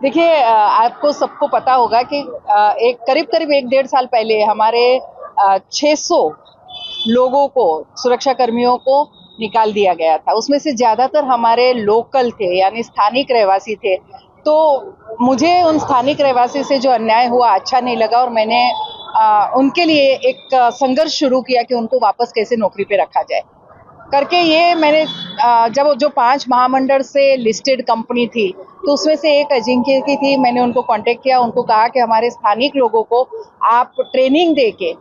देखिए आपको सबको पता होगा कि एक करीब करीब 1 डेढ़ साल पहले हमारे 600 लोगों को, सुरक्षा कर्मियों को निकाल दिया गया था। उसमें से ज्यादातर हमारे लोकल थे, यानी स्थानिक रहवासी थे। तो मुझे उन स्थानिक रहवासी से जो अन्याय हुआ अच्छा नहीं लगा, और मैंने उनके लिए एक संघर्ष शुरू किया कि उनको वापस कैसे नौकरी पे रखा जाए करके। ये मैंने जब जो 5 महामंडल से लिस्टेड कंपनी थी, तो उसमें से एक अजिंक्य की थी। मैंने उनको कांटेक्ट किया, उनको कहा कि हमारे स्थानिक लोगों को आप ट्रेनिंग दे के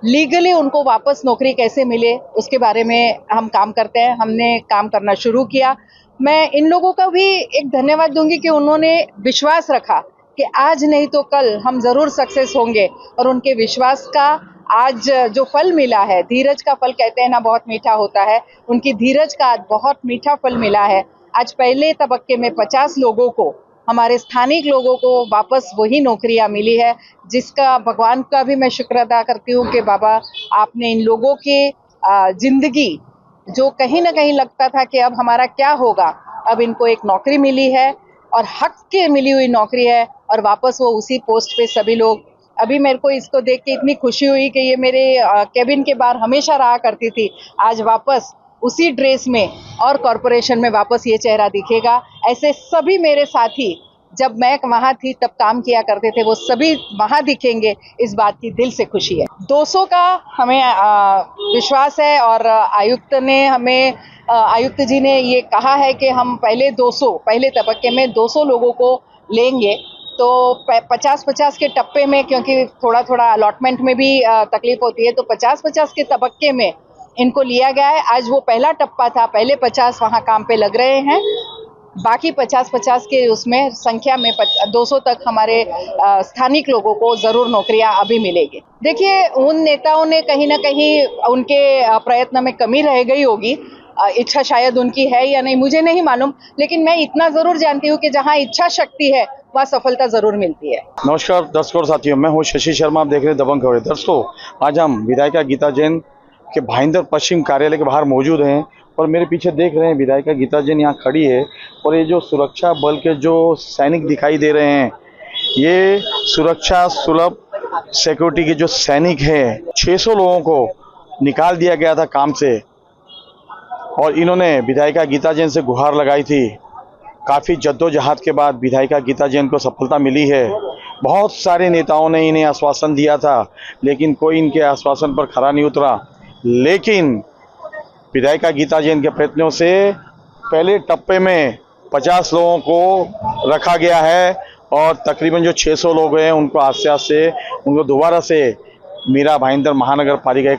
लीगली उनको वापस नौकरी कैसे मिले, उसके बारे में हम काम करते हैं। हमने काम करना शुरू किया। मैं इन लोगों का भी एक धन्यवाद दूंगी कि उन्होंने विश्वास रखा कि आज नहीं तो कल हम जरूर सक्सेस होंगे, और उनके विश्वास का आज जो फल मिला है, धीरज का फल कहते हैं ना, बहुत मीठा होता है। उनकी धीरज का आज बहुत मीठा फल मिला है। आज पहले तबक्के में 50 लोगों को, हमारे स्थानिक लोगों को वापस वही नौकरियां मिली है, जिसका भगवान का भी मैं शुक्र अदा करती हूँ कि बाबा आपने इन लोगों की जिंदगी, जो कहीं ना कहीं लगता था कि अब हमारा क्या होगा, अब इनको एक नौकरी मिली है और हक के मिली हुई नौकरी है, और वापस वो उसी पोस्ट पे सभी लोग। अभी मेरे को इसको देख के इतनी खुशी हुई कि ये मेरे केबिन के बाहर हमेशा रहा करती थी, आज वापस उसी ड्रेस में और कॉरपोरेशन में वापस ये चेहरा दिखेगा। ऐसे सभी मेरे साथी जब मैं वहां थी तब काम किया करते थे, वो सभी वहां दिखेंगे, इस बात की दिल से खुशी है। 200 का हमें विश्वास है, और आयुक्त ने हमें आयुक्त जी ने ये कहा है कि हम पहले तबक्के में 200 लोगों को लेंगे। तो 50-50 के टप्पे में, क्योंकि थोड़ा थोड़ा अलॉटमेंट में भी तकलीफ होती है, तो 50-50 के तबक्के में इनको लिया गया है। आज वो पहला टप्पा था, पहले 50 वहां काम पे लग रहे हैं, बाकी 50-50 के उसमें संख्या में 200 तक हमारे स्थानिक लोगों को जरूर नौकरियां अभी मिलेगी। देखिए, उन नेताओं ने कहीं ना कहीं उनके प्रयत्न में कमी रह गई होगी। इच्छा शायद उनकी है या नहीं मुझे नहीं मालूम, लेकिन मैं इतना जरूर जानती हूँ कि जहाँ इच्छा शक्ति है वहाँ सफलता जरूर मिलती है। नमस्कार दर्शकों और साथियों, मैं हूँ शशि शर्मा। आप देख रहे हैं दबंग खबरें। दर्शकों, आज हम विधायिका गीता जैन के भाईंदर पश्चिम कार्यालय के बाहर मौजूद हैं, और मेरे पीछे देख रहे हैं विधायिका गीता जैन यहाँ खड़ी है। और ये जो सुरक्षा बल के जो सैनिक दिखाई दे रहे हैं, ये सुरक्षा सुलभ सिक्योरिटी के जो सैनिक हैं, 600 लोगों को निकाल दिया गया था काम से, और इन्होंने विधायिका गीता जैन से गुहार लगाई थी। काफ़ी जद्दोजहद के बाद विधायिका गीता जैन को सफलता मिली है। बहुत सारे नेताओं ने इन्हें आश्वासन दिया था, लेकिन कोई इनके आश्वासन पर खरा नहीं उतरा। लेकिन विधायिका गीता जैन के प्रयत्नों से पहले टप्पे में 50 लोगों को रखा गया है, और तकरीबन जो 600 लोग हैं उनको आस्ते से उनको दोबारा से मीरा भाईंदर महानगर पालिका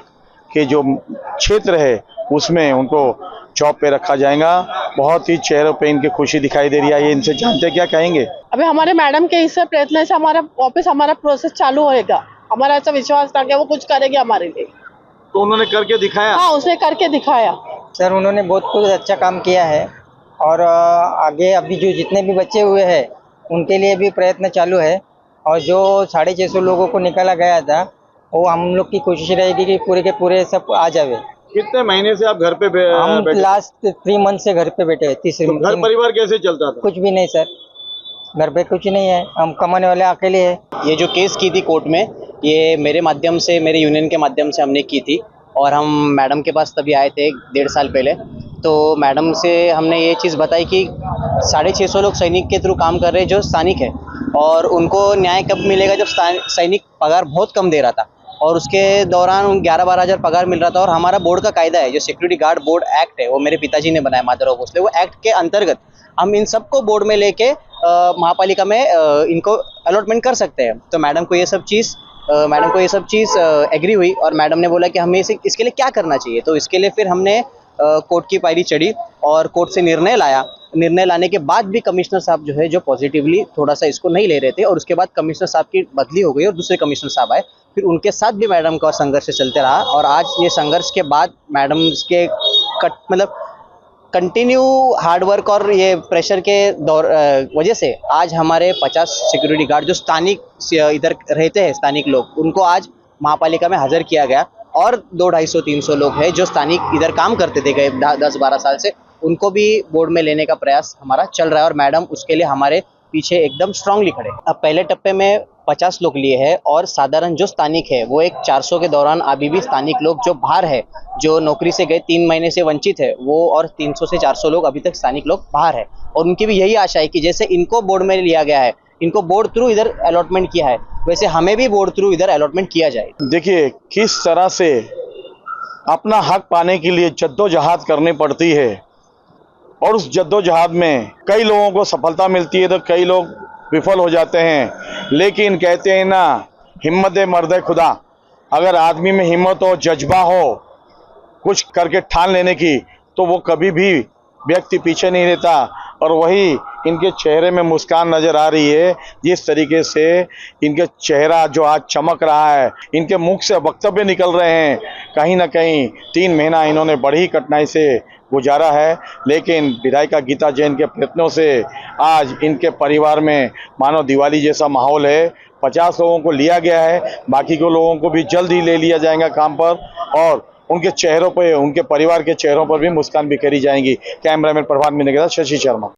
के जो क्षेत्र है उसमें उनको जॉब पे रखा जाएगा। बहुत ही चेहरों पे इनकी खुशी दिखाई दे रही है। ये इनसे जानते क्या कहेंगे। अभी हमारे मैडम के इस प्रयत्न से हमारा वापस हमारा प्रोसेस चालू होएगा। हमारा ऐसा विश्वास था कि वो कुछ करेगी हमारे लिए। तो उन्होंने करके दिखाया। हाँ, उसने करके दिखाया। सर, उन्होंने बहुत कुछ अच्छा काम किया है, और आगे अभी जो जितने भी बचे हुए हैं उनके लिए भी प्रयत्न चालू है। और जो 650 लोगों को निकाला गया था, वो हम लोग की कोशिश रहेगी कि पूरे के पूरे सब आ जावे। कितने महीने से आप घर पे हम बैठे? लास्ट 3 मंथ से घर पे बैठे हैं। तो घर परिवार कैसे चलता था? कुछ भी नहीं सर, घर पे कुछ नहीं है, हम कमाने वाले अकेले हैं। ये जो केस की थी कोर्ट में, ये मेरे माध्यम से, मेरे यूनियन के माध्यम से हमने की थी, और हम मैडम के पास तभी आए थे 1.5 साल पहले। तो मैडम से हमने ये चीज़ बताई कि 650 लोग सैनिक के थ्रू काम कर रहे हैं जो स्थानिक है, और उनको न्याय कब मिलेगा जब सैनिक पगार बहुत कम दे रहा था, और उसके दौरान 11-12 हज़ार पगार मिल रहा था। और हमारा बोर्ड का कायदा है, जो सिक्योरिटी गार्ड बोर्ड एक्ट है, वो मेरे पिताजी ने बनाया, माधवराव भोसले। वो एक्ट के अंतर्गत हम इन सबको बोर्ड में लेके महापालिका में इनको अलॉटमेंट कर सकते हैं। तो मैडम को ये सब चीज़ एग्री हुई, और मैडम ने बोला कि हमें इसके लिए क्या करना चाहिए। तो इसके लिए फिर हमने कोर्ट की पायरी चढ़ी, और कोर्ट से निर्णय लाया। निर्णय लाने के बाद भी कमिश्नर साहब जो है, जो पॉजिटिवली थोड़ा सा इसको नहीं ले रहे थे, और उसके बाद कमिश्नर साहब की बदली हो गई और दूसरे कमिश्नर साहब आए। फिर उनके साथ भी मैडम का संघर्ष चलते रहा, और आज ये संघर्ष के बाद मैडम के कंटिन्यू हार्डवर्क और ये प्रेशर के वजह से आज हमारे 50 सिक्योरिटी गार्ड जो स्थानिक इधर रहते हैं, स्थानिक लोग, उनको आज महापालिका में हाजिर किया गया। और 200-250-300 लोग हैं जो स्थानिक इधर काम करते थे गए 10-12 साल से, उनको भी बोर्ड में लेने का प्रयास हमारा चल रहा है। और मैडम उसके लिए हमारे पीछे एकदम स्ट्रांगली खड़े। अब पहले टप्पे में 50 लोग लिए हैं और साधारण जो स्थानिक है वो एक 400 के दौरान अभी भी स्थानिक लोग जो बाहर है, जो नौकरी से गए 3 महीने से वंचित है, वो और 300 से 400 लोग अभी तक स्थानिक लोग बाहर है। और उनकी भी यही आशा है कि जैसे इनको बोर्ड में लिया गया है, इनको बोर्ड थ्रू इधर अलॉटमेंट किया है, वैसे हमें भी बोर्ड थ्रू इधर अलॉटमेंट किया जाए। देखिए किस तरह से अपना हक पाने के लिए जद्दोजहद करनी पड़ती है और उस जद्दोजहद में कई लोगों को सफलता मिलती है तो कई लोग विफल हो जाते हैं। लेकिन कहते हैं ना, हिम्मत मर्द खुदा। अगर आदमी में हिम्मत हो, जज्बा हो कुछ करके ठान लेने की, तो वो कभी भी व्यक्ति पीछे नहीं रहता। और वही इनके चेहरे में मुस्कान नजर आ रही है। जिस तरीके से इनके चेहरा जो आज चमक रहा है, इनके मुख से वक्तव्य निकल रहे हैं, कहीं ना कहीं 3 महीना इन्होंने बड़ी कठिनाई से गुजारा है। लेकिन विधायिका गीता जैन के प्रयत्नों से आज इनके परिवार में मानो दिवाली जैसा माहौल है। 50 लोगों को लिया गया है, बाकी के लोगों को भी जल्द ही ले लिया जाएगा काम पर और उनके चेहरों पर, उनके परिवार के चेहरों पर भी मुस्कान बिखेरी जाएंगी। कैमरामैन प्रभात मिने के साथ शशि शर्मा।